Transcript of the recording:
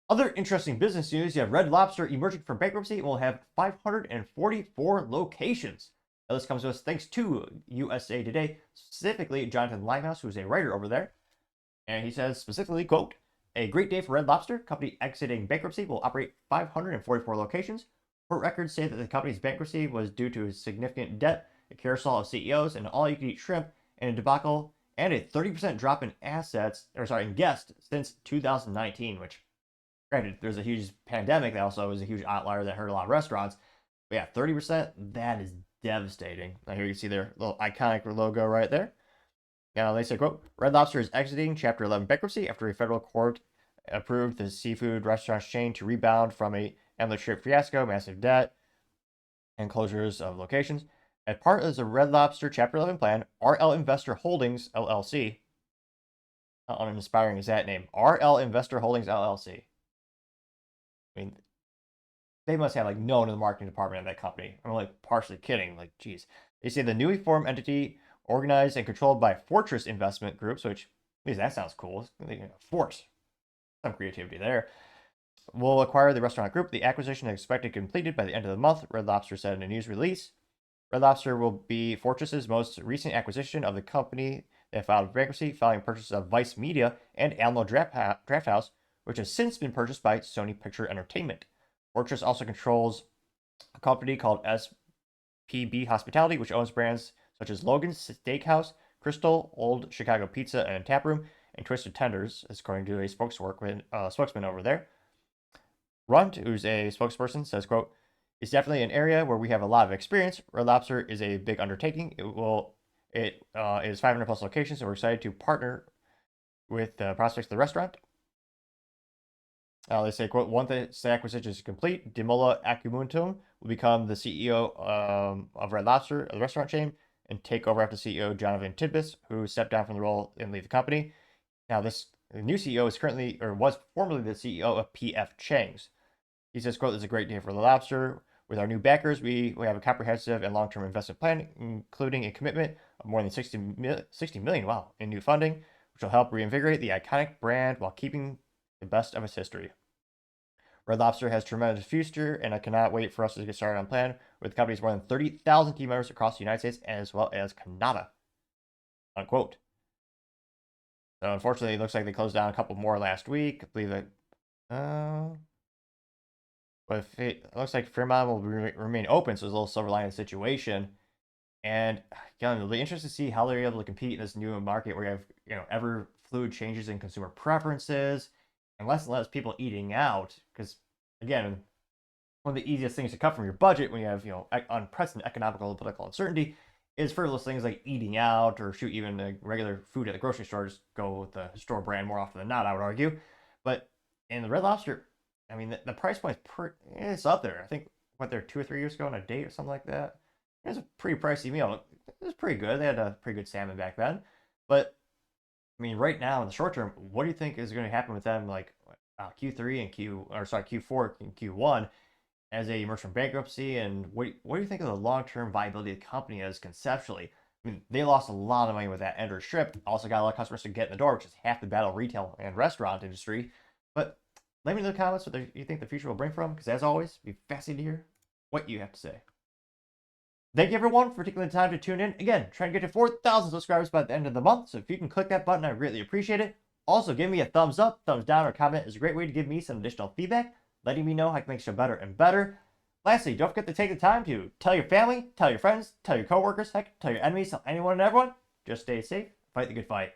Other interesting business news, you have Red Lobster emerging from bankruptcy and will have 544 locations. Now, this comes to us thanks to USA Today, specifically Jonathan Limehouse, who's a writer over there. And he says specifically, quote, a great day for Red Lobster. Company exiting bankruptcy will operate 544 locations. Court records say that the company's bankruptcy was due to significant debt, a carousel of CEOs, and all-you-can-eat shrimp, and a debacle, and a 30% drop in in guests since 2019, which, granted, there's a huge pandemic that also was a huge outlier that hurt a lot of restaurants. But yeah, 30%, that is devastating. Now here you see their little iconic logo right there. Now they say, quote, Red Lobster is exiting Chapter 11 bankruptcy after a federal court approved the seafood restaurant chain to rebound from a endless trip fiasco, massive debt, and closures of locations. As part of the Red Lobster Chapter 11 plan, RL Investor Holdings, LLC, how uninspiring is that name? RL Investor Holdings, LLC. I mean, they must have like no one in the marketing department of that company. I'm like partially kidding. Like, geez. They say the newly formed entity, organized and controlled by Fortress Investment Groups, which at least that sounds cool. Force, some creativity there. Will acquire the restaurant group. The acquisition is expected completed by the end of the month, Red Lobster said in a news release. Red Lobster will be Fortress's most recent acquisition of the company that filed bankruptcy, following purchases of Vice Media and Alamo Drafthouse, which has since been purchased by Sony Picture Entertainment. Fortress also controls a company called SPB Hospitality, which owns brands such as Logan's Steakhouse, Crystal, Old Chicago Pizza and Taproom, and Twisted Tenders, according to a spokesman over there. Runt, who's a spokesperson, says, quote, it's definitely an area where we have a lot of experience. Red Lobster is a big undertaking. It is 500 plus locations, and we're excited to partner with the prospects of the restaurant. They say, quote, once the acquisition is complete, Dimola Akumuntum will become the CEO of Red Lobster, the restaurant chain, and take over after CEO Jonathan Tidbis, who stepped down from the role and leave the company. Now, the new CEO is currently, or was formerly the CEO of PF Chang's. He says, quote, this is a great day for the Lobster. With our new backers, we have a comprehensive and long-term investment plan, including a commitment of more than 60 million, wow, in new funding, which will help reinvigorate the iconic brand while keeping the best of its history. Red Lobster has tremendous future, and I cannot wait for us to get started on plan with the company's more than 30,000 team members across the United States as well as Canada. Unquote. So unfortunately, it looks like they closed down a couple more last week. I believe that. But it looks like Fremont will remain open, so there's a little silver lining situation. And again, it'll be interesting to see how they're able to compete in this new market where you have, ever fluid changes in consumer preferences and less people eating out. Because again, one of the easiest things to cut from your budget when you have unprecedented economical and political uncertainty is frivolous things like eating out or even regular food at the grocery store. Just go with the store brand more often than not, I would argue. But in the Red Lobster, I mean, the price point it's up there. I think went there 2 or 3 years ago on a date or something like that. It was a pretty pricey meal. It was pretty good. They had a pretty good salmon back then. But I mean, right now in the short term, what do you think is going to happen with them? Like Q3 and Q4 and Q1 as they emerge from bankruptcy, and what do you think of the long-term viability of the company as conceptually? I mean, they lost a lot of money with that Ender Strip. Also got a lot of customers to get in the door, which is half the battle retail and restaurant industry. But let me know in the comments what you think the future will bring from, because as always, it'd be fascinating to hear what you have to say. Thank you everyone for taking the time to tune in. Again, trying to get to 4,000 subscribers by the end of the month, so if you can click that button, I greatly appreciate it. Also, give me a thumbs up, thumbs down, or comment is a great way to give me some additional feedback, letting me know how I can make the show better and better. Lastly, don't forget to take the time to tell your family, tell your friends, tell your coworkers, heck, tell your enemies, tell anyone and everyone. Just stay safe, fight the good fight.